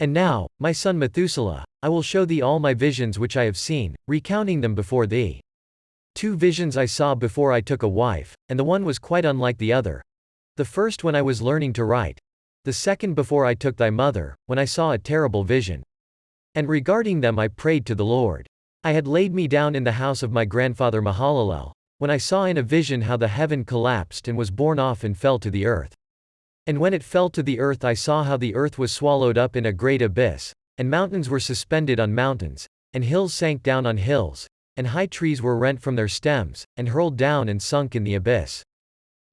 And now, my son Methuselah, I will show thee all my visions which I have seen, recounting them before thee. 2 visions I saw before I took a wife, and the one was quite unlike the other. The first when I was learning to write. The second before I took thy mother, when I saw a terrible vision. And regarding them I prayed to the Lord. I had laid me down in the house of my grandfather Mahalalel, when I saw in a vision how the heaven collapsed and was borne off and fell to the earth. And when it fell to the earth I saw how the earth was swallowed up in a great abyss, and mountains were suspended on mountains, and hills sank down on hills, and high trees were rent from their stems, and hurled down and sunk in the abyss.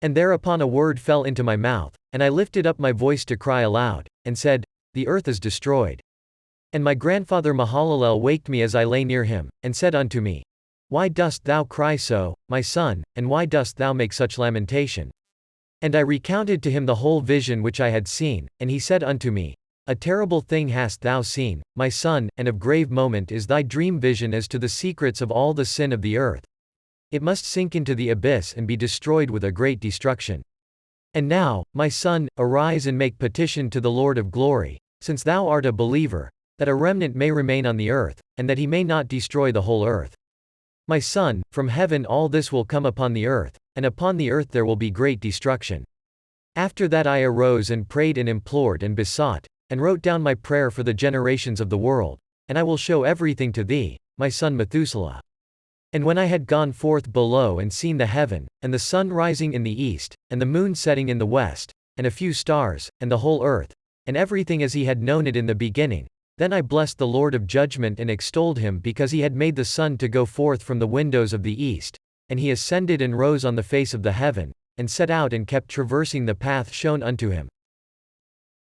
And thereupon a word fell into my mouth, and I lifted up my voice to cry aloud, and said, The earth is destroyed. And my grandfather Mahalalel waked me as I lay near him, and said unto me, Why dost thou cry so, my son, and why dost thou make such lamentation? And I recounted to him the whole vision which I had seen, and he said unto me, A terrible thing hast thou seen, my son, and of grave moment is thy dream vision as to the secrets of all the sin of the earth. It must sink into the abyss and be destroyed with a great destruction. And now, my son, arise and make petition to the Lord of glory, since thou art a believer, that a remnant may remain on the earth, and that he may not destroy the whole earth. My son, from heaven all this will come upon the earth, and upon the earth there will be great destruction. After that I arose and prayed and implored and besought, and wrote down my prayer for the generations of the world, and I will show everything to thee, my son Methuselah. And when I had gone forth below and seen the heaven, and the sun rising in the east, and the moon setting in the west, and a few stars, and the whole earth, and everything as he had known it in the beginning, then I blessed the Lord of judgment and extolled him because he had made the sun to go forth from the windows of the east, and he ascended and rose on the face of the heaven, and set out and kept traversing the path shown unto him.